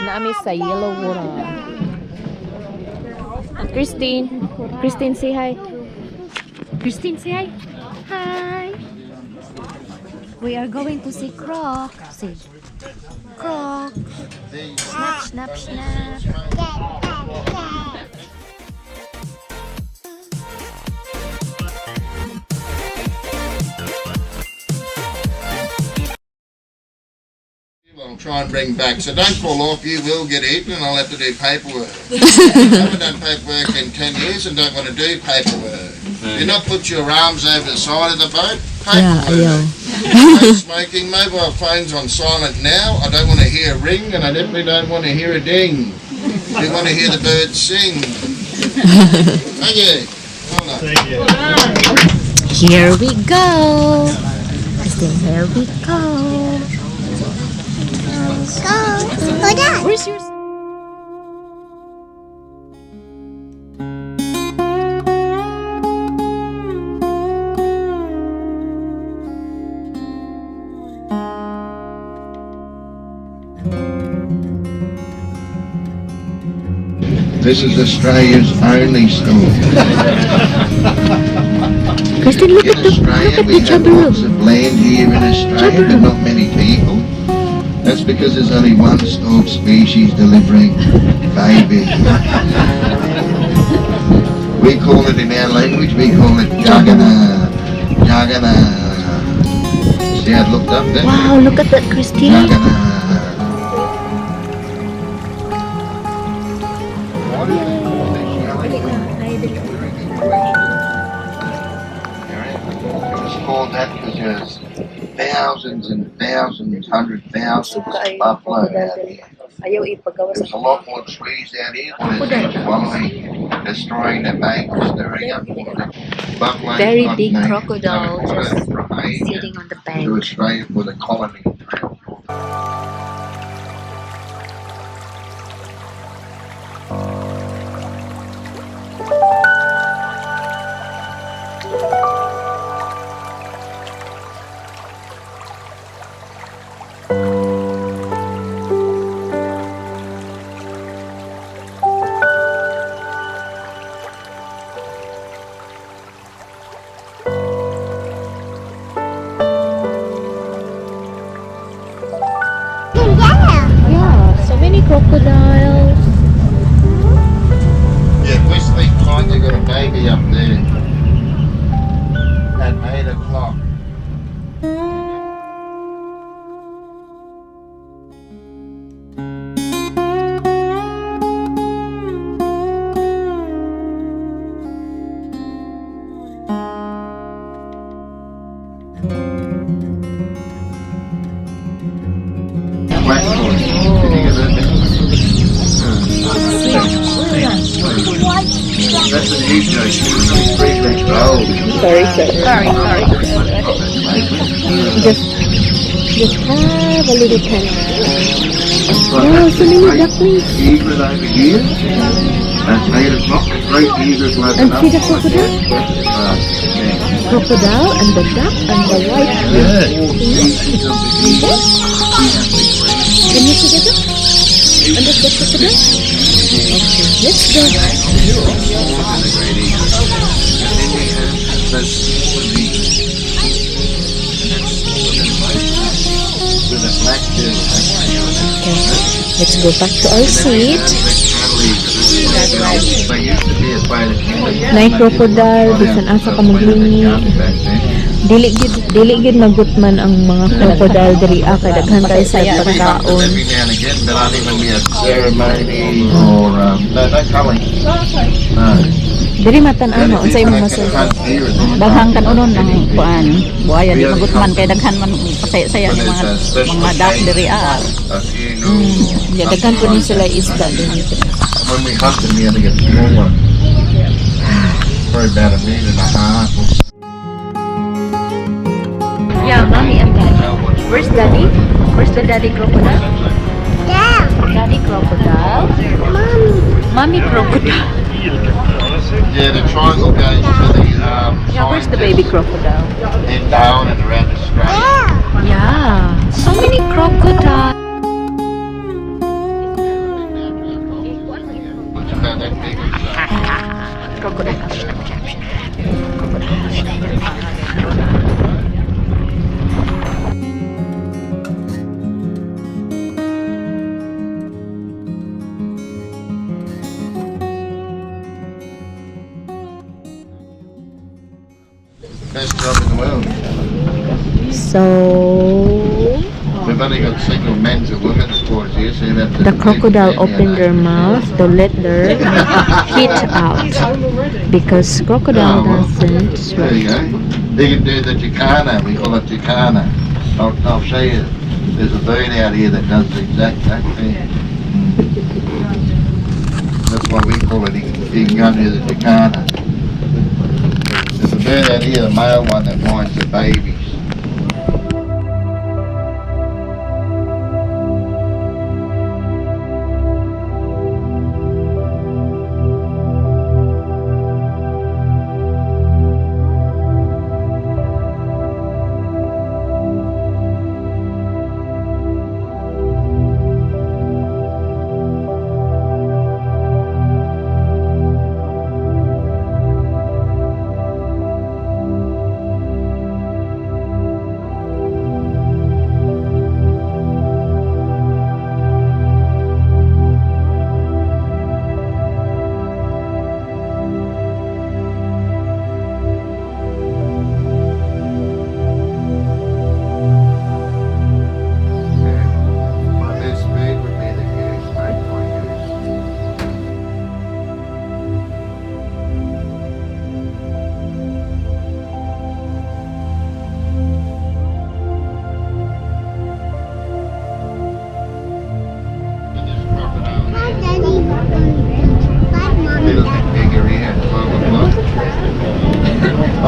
Naami sa yellow water. Christine. Christine, say hi. Christine, say hi. Hi. We are going to see Croc. See. Croc. Snap, snap, snap. I'll try and bring back. So don't fall off, you will get eaten and I'll have to do paperwork. I haven't done paperwork in 10 years and don't want to do paperwork. Do not put your arms over the side of the boat. Paperwork. No smoking, mobile phones on silent now. I don't want to hear a ring and I definitely don't want to hear a ding. We want to hear the birds sing. Thank you. Well done. Thank you. Here we go. Christine, here we go. Go down. Where's yours? This is Australia's only school. Christine, look at we the have lots of land here in Australia, but not many people. That's because there's only one stork species delivering babies. We call it in our language, we call it jagana. Jagana. See how it looked up there? Wow, look at that, Christine. Jagana. It's called that because there's thousands and thousands, 100,000 buffalo out here. There's a lot more trees out here. There's swallowing, destroying the banks, stirring up water. Buffalo Very big crocodile just sitting on the bank. To Australia for the colony. Yeah, so many crocodiles. Yeah, Wesley kind of got a baby up there at 8 o'clock. That's an ego. She's 3 weeks old. Sorry. Just have a little pen. Oh, so many ducklings. Egret over here. That's 8 o'clock. Great egret loaded And up. see the crocodile? Yeah. Crocodile and the duck and the white. Can you see the duck? And that's the crocodile? Okay, let's go. Okay, let's go back to our seat. Nay crocodile, bisan asa ka maglingi. Dili gid nagutman ang mga crocodile diri kay daghan kay sa pagkaon. Every now and again, but I think when we have ceremony or no culling. No. Diri matan-an mo unsay imong masul. Daghang kanunon ng kuan. Buaya di magutman kay daghan man pasaya-saya ni mga duck diri Ya daghan po ni sila isda diri. When we hunt them, we only get small ones. For about 1.5 meters. Yeah, mommy and daddy. Where's daddy? Where's the daddy crocodile? Down. Daddy crocodile. Mommy crocodile. Yeah, the triangle goes to the Yeah, where's the baby crocodile? and down and around Australia. Yeah. Yeah, so many crocodiles. we've only got single men's and women's toys here, so you have to... The crocodile opened their mouth to let their heat out because crocodile doesn't There sweat. you go. You can do the jacana, we call it jacana. I'll show you. There's a bird out here that does the exact thing. That's why we call it, you can go and do the jacana. There's a bird out here, the male one, that finds the babies.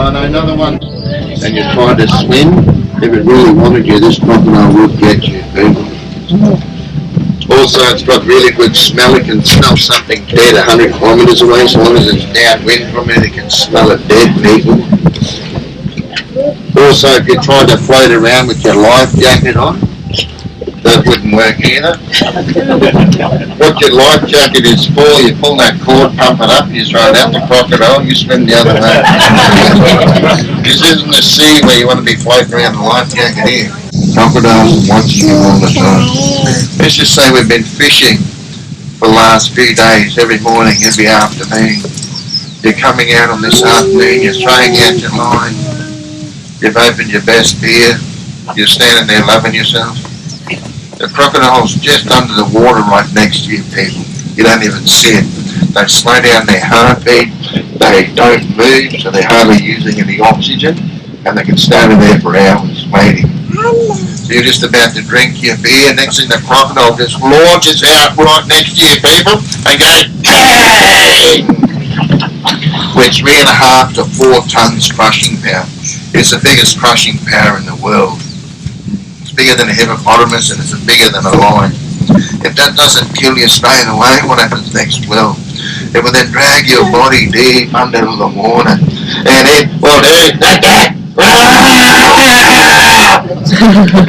Oh no, another one. And you're trying to swim. If it really wanted you, this crocodile would get you, people. Also, it's got really good smell. It can smell something dead 100 kilometres away. So long as it's downwind from it, it can smell it dead, people. Also, if you tried to float around with your life jacket on, that wouldn't work either. What your life jacket is for, you pull that cord, pump it up, you throw it out the crocodile, you swim the other way. This isn't the sea where you want to be floating around the life jacket here. Crocodiles are watching you all the time. Let's just say we've been fishing for the last few days, every morning, every afternoon. You're coming out on this afternoon, you're throwing out your line, you've opened your best beer, you're standing there loving yourself. The crocodile's just under the water right next to you, people. You don't even see it. They slow down their heartbeat, they don't move, so they're hardly using any oxygen, and they can stand in there for hours waiting. So you're just about to drink your beer, next thing the crocodile just launches out right next to you, people, and goes, bang! With 3.5 to 4 tons crushing power. It's the biggest crushing power in the world. Bigger than a hippopotamus, and it's bigger than a lion. If that doesn't kill you straight away, what happens next? Well, it will then drag your body deep under the water, and it will do that.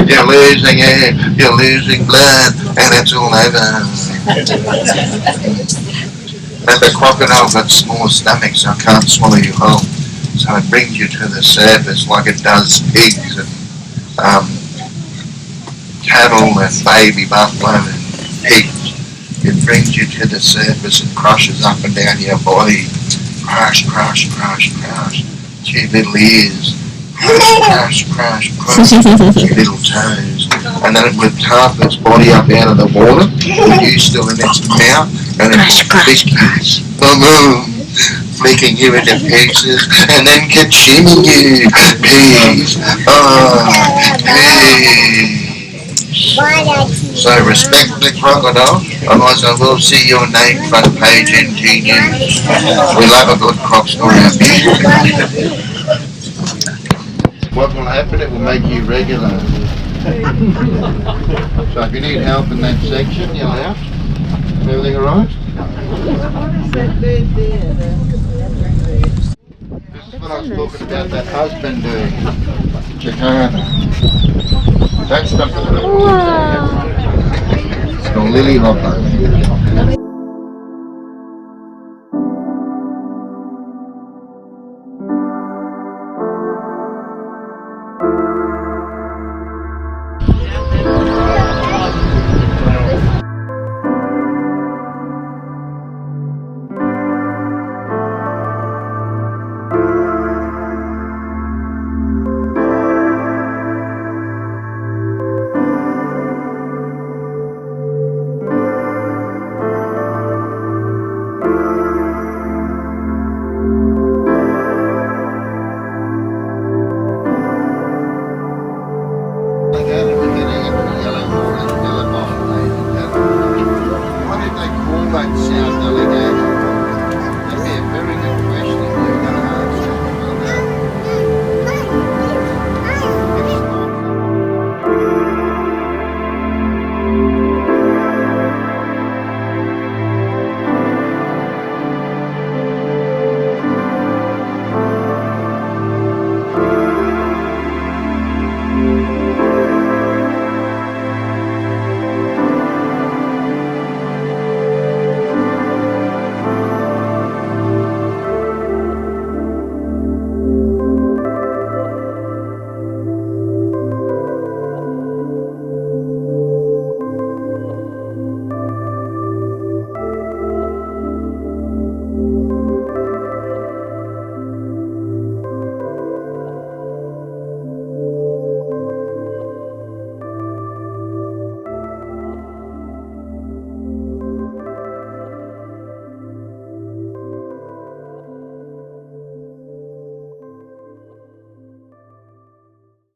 You're losing air, you're losing blood, and it's all over. And the crocodile got small stomachs, so it can't swallow you whole. So it brings you to the surface like it does pigs and cattle and baby buffalo and pigs. It brings you to the surface and crushes up and down your body. Crush, crush, crush, crush. Your little ears. Crush, crush, crush. Your little toes. And then it would carve its body up out of the water with you still in its mouth, and it's crush, boom, boom, flicking you into pieces, and then ka-chiming you. Peace. Oh, peace. So respect the crocodile, otherwise I will see your name front page NT News. We love a good croc story up here. What will happen, it will make you regular. So if you need help in that section, you'll have. Is everything alright? This is what I was talking about, that husband doing. Jacana. That's stuff that it's called lily hopper.